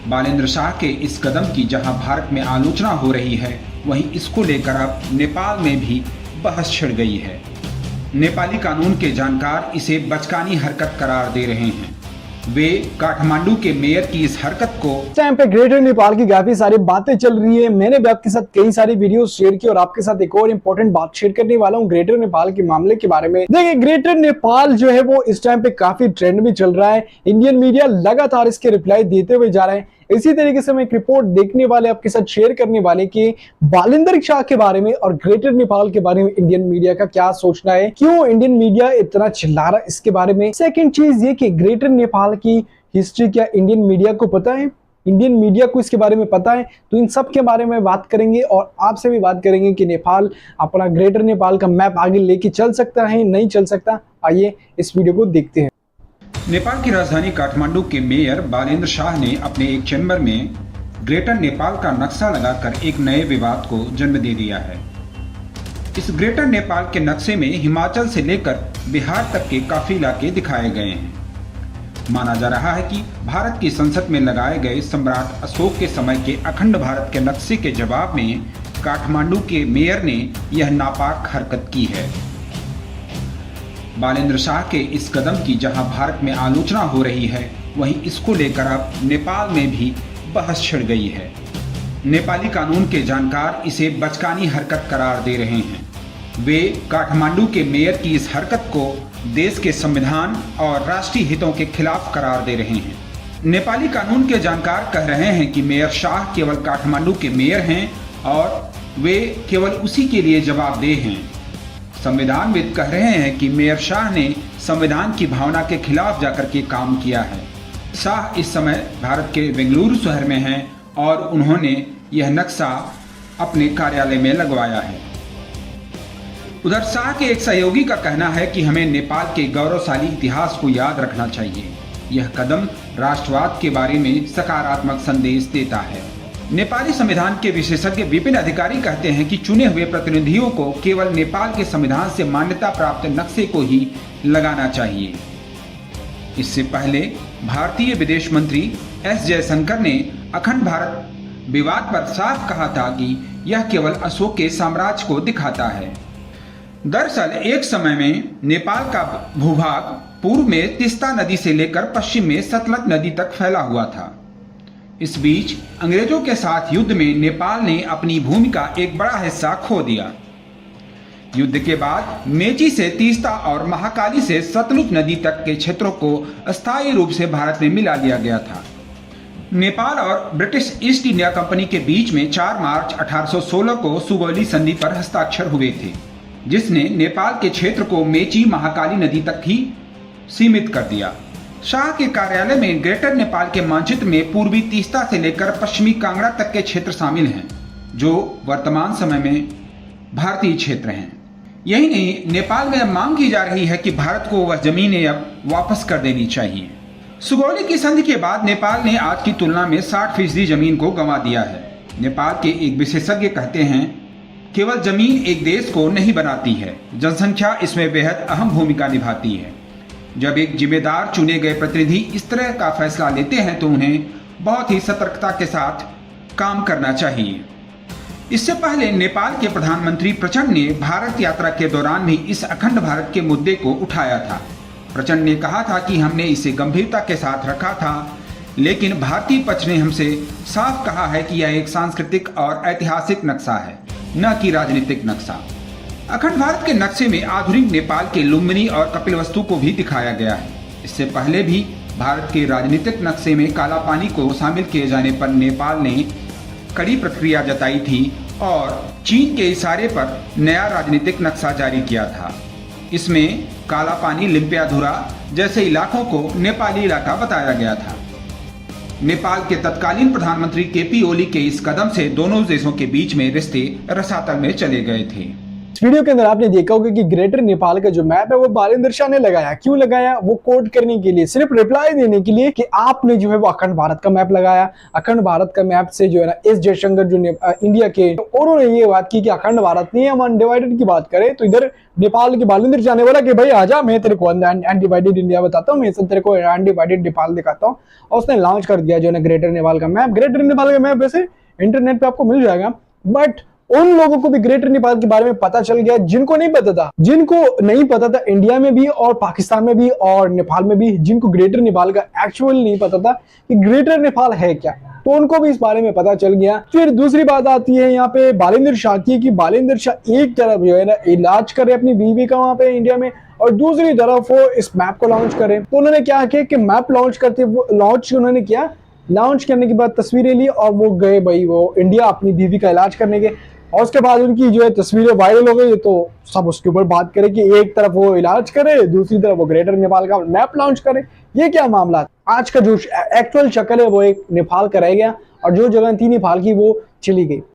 बालेंद्र शाह के इस कदम की जहां भारत में आलोचना हो रही है, वहीं इसको लेकर अब नेपाल में भी बहस छिड़ गई है। नेपाली कानून के जानकार इसे बचकानी हरकत करार दे रहे हैं। वे काठमांडू के मेयर की इस हरकत को टाइम पे ग्रेटर नेपाल की काफी सारी बातें चल रही है। मैंने भी आपके साथ कई सारी वीडियो शेयर की और आपके साथ एक और इम्पोर्टेंट बात शेयर करने वाला हूँ ग्रेटर नेपाल के मामले के बारे में। देखिए, ग्रेटर नेपाल जो है वो इस टाइम पे काफी ट्रेंड में चल रहा है। इंडियन मीडिया लगातार इसके रिप्लाई देते हुए जा रहे हैं। इसी तरीके से मैं एक रिपोर्ट देखने वाले आपके साथ शेयर करने वाले कि बालेंद्र शाह के बारे में और ग्रेटर नेपाल के बारे में इंडियन मीडिया का क्या सोचना है, क्यों इंडियन मीडिया इतना चिल्ला रहा है इसके बारे में। सेकंड चीज ये कि ग्रेटर नेपाल की हिस्ट्री क्या इंडियन मीडिया को पता है, इंडियन मीडिया को इसके बारे में पता है। तो इन सब के बारे में बात करेंगे और आपसे भी बात करेंगे कि नेपाल अपना ग्रेटर नेपाल का मैप आगे लेके चल सकता है, नहीं चल सकता। आइए इस वीडियो को देखते हैं। नेपाल की राजधानी काठमांडू के मेयर बालेंद्र शाह ने अपने एक चैम्बर में ग्रेटर नेपाल का नक्शा लगाकर एक नए विवाद को जन्म दे दिया है। इस ग्रेटर नेपाल के नक्शे में हिमाचल से लेकर बिहार तक के काफी इलाके दिखाए गए हैं। माना जा रहा है कि भारत की संसद में लगाए गए सम्राट अशोक के समय के अखंड भारत के नक्शे के जवाब में काठमांडू के मेयर ने यह नापाक हरकत की है। बालेंद्र शाह के इस कदम की जहां भारत में आलोचना हो रही है, वहीं इसको लेकर अब नेपाल में भी बहस छिड़ गई है। नेपाली कानून के जानकार इसे बचकानी हरकत करार दे रहे हैं। वे काठमांडू के मेयर की इस हरकत को देश के संविधान और राष्ट्रीय हितों के खिलाफ करार दे रहे हैं। नेपाली कानून के जानकार कह रहे हैं कि मेयर शाह केवल काठमांडू के मेयर हैं और वे केवल उसी के लिए जवाबदेह हैं। संविधानविद कह रहे हैं कि मेयर शाह ने संविधान की भावना के खिलाफ जाकर के काम किया है। शाह इस समय भारत के बेंगलुरु शहर में हैं और उन्होंने यह नक्शा अपने कार्यालय में लगवाया है। उधर शाह के एक सहयोगी का कहना है कि हमें नेपाल के गौरवशाली इतिहास को याद रखना चाहिए। यह कदम राष्ट्रवाद के बारे में सकारात्मक संदेश देता है। नेपाली संविधान के विशेषज्ञ विपिन अधिकारी कहते हैं कि चुने हुए प्रतिनिधियों को केवल नेपाल के संविधान से मान्यता प्राप्त नक्शे को ही लगाना चाहिए। इससे पहले भारतीय विदेश मंत्री एस जयशंकर ने अखंड भारत विवाद पर साफ कहा था कि यह केवल अशोक के साम्राज्य को दिखाता है। दरअसल एक समय में नेपाल का भूभाग पूर्व में तीस्ता नदी से लेकर पश्चिम में सतलज नदी तक फैला हुआ था। इस बीच अंग्रेजों के साथ युद्ध में नेपाल ने अपनी भूमि का एक बड़ा हिस्सा खो दिया। युद्ध के बाद मेची से तीस्ता और महाकाली से सतलुज नदी तक के क्षेत्रों को अस्थायी रूप से भारत में मिला लिया गया था। नेपाल और ब्रिटिश ईस्ट इंडिया कंपनी के बीच में 4 मार्च 1816 को सुगौली संधि पर हस्ताक्षर हुए थे, जिसने नेपाल के क्षेत्र को मेची महाकाली नदी तक ही सीमित कर दिया। शाह के कार्यालय में ग्रेटर नेपाल के मानचित्र में पूर्वी तीस्ता से लेकर पश्चिमी कांगड़ा तक के क्षेत्र शामिल हैं, जो वर्तमान समय में भारतीय क्षेत्र हैं। यही नहीं, नेपाल में अब मांग की जा रही है कि भारत को वह जमीनें अब वापस कर देनी चाहिए। सुगौली की संधि के बाद नेपाल ने आज की तुलना में 60% जमीन को गंवा दिया है। नेपाल के एक विशेषज्ञ कहते हैं, केवल जमीन एक देश को नहीं बनाती है, जनसंख्या इसमें बेहद अहम भूमिका निभाती है। जब एक जिम्मेदार चुने गए प्रतिनिधि इस तरह का फैसला लेते हैं तो उन्हें बहुत ही सतर्कता के साथ काम करना चाहिए। इससे पहले नेपाल के प्रधानमंत्री प्रचंड ने भारत यात्रा के दौरान भी इस अखंड भारत के मुद्दे को उठाया था। प्रचंड ने कहा था कि हमने इसे गंभीरता के साथ रखा था, लेकिन भारतीय पक्ष ने हमसे साफ कहा है कि यह एक सांस्कृतिक और ऐतिहासिक नक्शा है, न कि राजनीतिक नक्शा। अखंड भारत के नक्शे में आधुनिक नेपाल के लुम्बिनी और कपिलवस्तु को भी दिखाया गया है। इससे पहले भी भारत के राजनीतिक नक्शे में काला पानी को शामिल किए जाने पर नेपाल ने कड़ी प्रतिक्रिया जताई थी और चीन के इशारे पर नया राजनीतिक नक्शा जारी किया था। इसमें काला पानी, लिम्पियाधुरा जैसे इलाकों को नेपाली इलाका बताया गया था। नेपाल के तत्कालीन प्रधानमंत्री केपी ओली के इस कदम से दोनों देशों के बीच में रिश्ते रसातल में चले गए थे। इस वीडियो के अंदर आपने देखा होगा कि ग्रेटर नेपाल का जो मैप है वो बालेंद्र शाह ने लगाया। क्यों लगाया? वो कोट करने के लिए, सिर्फ रिप्लाई देने के लिए कि आपने जो है वो अखंड भारत का मैप लगाया। अखंड भारत का मैप से जो है ना एस जयशंकर जो इंडिया के, उन्होंने ये बात की कि अखंड भारत नहीं, हम अनडिवाइडेड की बात करें तो इधर नेपाल के बालेंद्र शाह ने बोला कि भाई आजा, मैं तेरे को अनडिवाइडेड इंडिया बताता हूँ, मैं तेरे को अनडिवाइडेड नेपाल दिखाता हूँ। और उसने लॉन्च कर दिया जो है ग्रेटर नेपाल का मैप। ग्रेटर नेपाल का मैप वैसे इंटरनेट पे आपको मिल जाएगा, बट उन लोगों को भी ग्रेटर नेपाल के बारे में पता चल गया जिनको नहीं पता था। जिनको नहीं पता था इंडिया में भी और पाकिस्तान में भी और नेपाल में भी, जिनको ग्रेटर नेपाल का एक्चुअल नहीं पता था कि ग्रेटर नेपाल है क्या, तो उनको भी इस बारे में पता चल गया। फिर दूसरी बात आती है यहाँ पे बालेंद्र शाह की, कि बालेंद्र शाह एक तरफ जो है ना इलाज करे अपनी बीवी का वहां पे इंडिया में, और दूसरी तरफ वो इस मैप को लॉन्च करे। तो उन्होंने क्या किया कि मैप लॉन्च करते, लॉन्च उन्होंने किया, लॉन्च करने के बाद तस्वीरें ली और वो गए भाई वो इंडिया अपनी बीवी का इलाज करने के। और उसके बाद उनकी जो है तस्वीरें वायरल हो गई, तो सब उसके ऊपर बात करें कि एक तरफ वो इलाज करे, दूसरी तरफ वो ग्रेटर नेपाल का मैप लॉन्च करे। ये क्या मामला? आज का जो एक्चुअल शक्ल है वो एक नेपाल का रह गया और जो जगह थी नेपाल की वो चली गई।